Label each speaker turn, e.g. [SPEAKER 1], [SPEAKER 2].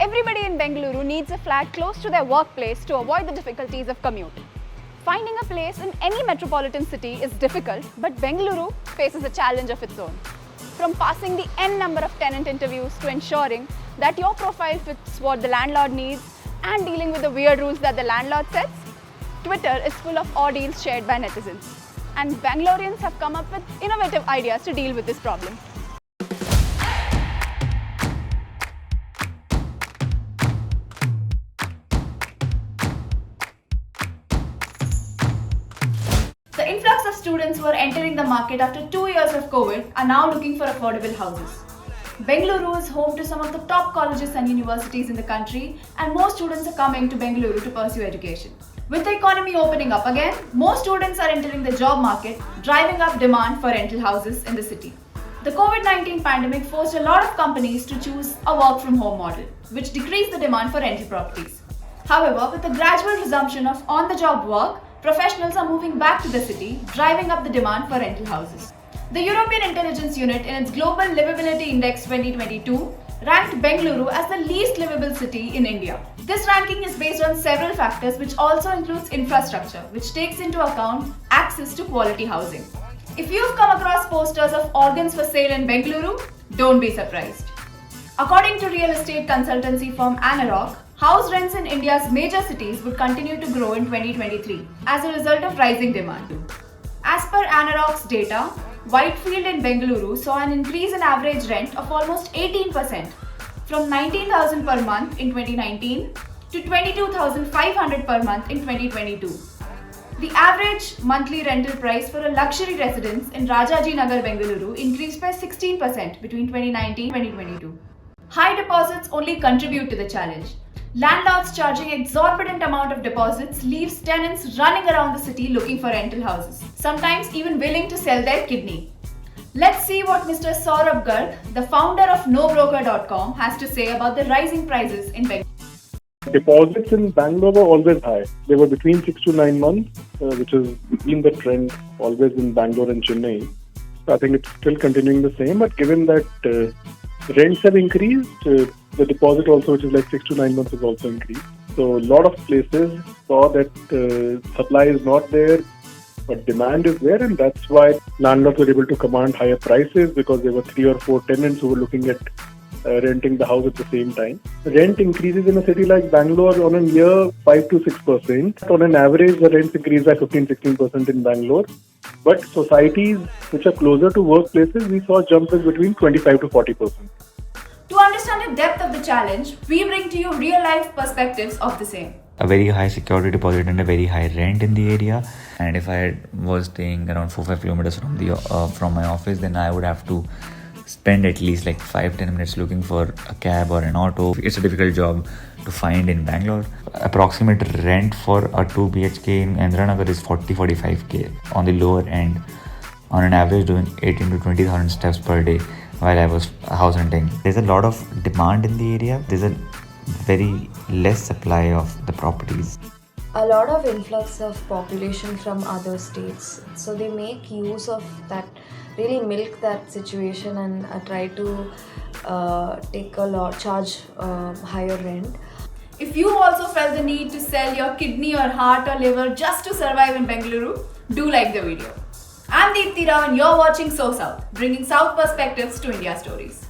[SPEAKER 1] Everybody in Bengaluru needs a flat close to their workplace to avoid the difficulties of commute. Finding a place in any metropolitan city is difficult, but Bengaluru faces a challenge of its own. From passing the N number of tenant interviews to ensuring that your profile fits what the landlord needs and dealing with the weird rules that the landlord sets, Twitter is full of ordeals shared by netizens. And Bangaloreans have come up with innovative ideas to deal with this problem. The influx of students who are entering the market after 2 years of COVID are now looking for affordable houses. Bengaluru is home to some of the top colleges and universities in the country, and more students are coming to Bengaluru to pursue education. With the economy opening up again, more students are entering the job market, driving up demand for rental houses in the city. The COVID-19 pandemic forced a lot of companies to choose a work-from-home model, which decreased the demand for rental properties. However, with the gradual resumption of on-the-job work, professionals are moving back to the city, driving up the demand for rental houses. The European Intelligence Unit in its Global Livability Index 2022 ranked Bengaluru as the least livable city in India. This ranking is based on several factors which also includes infrastructure, which takes into account access to quality housing. If you've come across posters of organs for sale in Bengaluru, don't be surprised. According to real estate consultancy firm Anarok, house rents in India's major cities would continue to grow in 2023 as a result of rising demand. As per Anarok's data, Whitefield in Bengaluru saw an increase in average rent of almost 18%, from 19,000 per month in 2019 to 22,500 per month in 2022. The average monthly rental price for a luxury residence in Rajaji Nagar, Bengaluru increased by 16% between 2019 and 2022. High deposits only contribute to the challenge. Landlords charging exorbitant amount of deposits leaves tenants running around the city looking for rental houses, sometimes even willing to sell their kidney. Let's see what Mr. Saurabh Garg, the founder of NoBroker.com, has to say about the rising prices in Bengaluru.
[SPEAKER 2] Deposits in Bangalore were always high. They were between 6 to 9 months, which has been the trend always in Bangalore and Chennai. So I think it's still continuing the same, but given that rents have increased, the deposit also, which is like 6 to 9 months, has also increased. So a lot of places saw that supply is not there, but demand is there, and that's why landlords were able to command higher prices, because there were 3 or 4 tenants who were looking at renting the house at the same time. Rent increases in a city like Bangalore on a year 5 to 6%. On an average, the rents increase by 15-16% in Bangalore. But societies which are closer to workplaces, we saw jumps between 25 to 40%.
[SPEAKER 1] To understand the depth of the challenge, we bring to you real-life perspectives of the same.
[SPEAKER 3] A very high security deposit and a very high rent in the area. And if I was staying around 4-5 kilometers from my office, then I would have to spend at least like 5-10 minutes looking for a cab or an auto. It's a difficult job to find in Bangalore. Approximate rent for a 2 BHK in Andhra Nagar is 40-45k on the lower end, on an average doing 18 to 20,000 steps per day while I was house hunting. There's a lot of demand in the area. There's a very less supply of the properties.
[SPEAKER 4] A lot of influx of population from other states, so they make use of that, really milk that situation and try to charge higher rent.
[SPEAKER 1] If you also felt the need to sell your kidney or heart or liver just to survive in Bengaluru, do like the video. I'm Deepthi Rao and you're watching SoSouth, bringing South perspectives to India stories.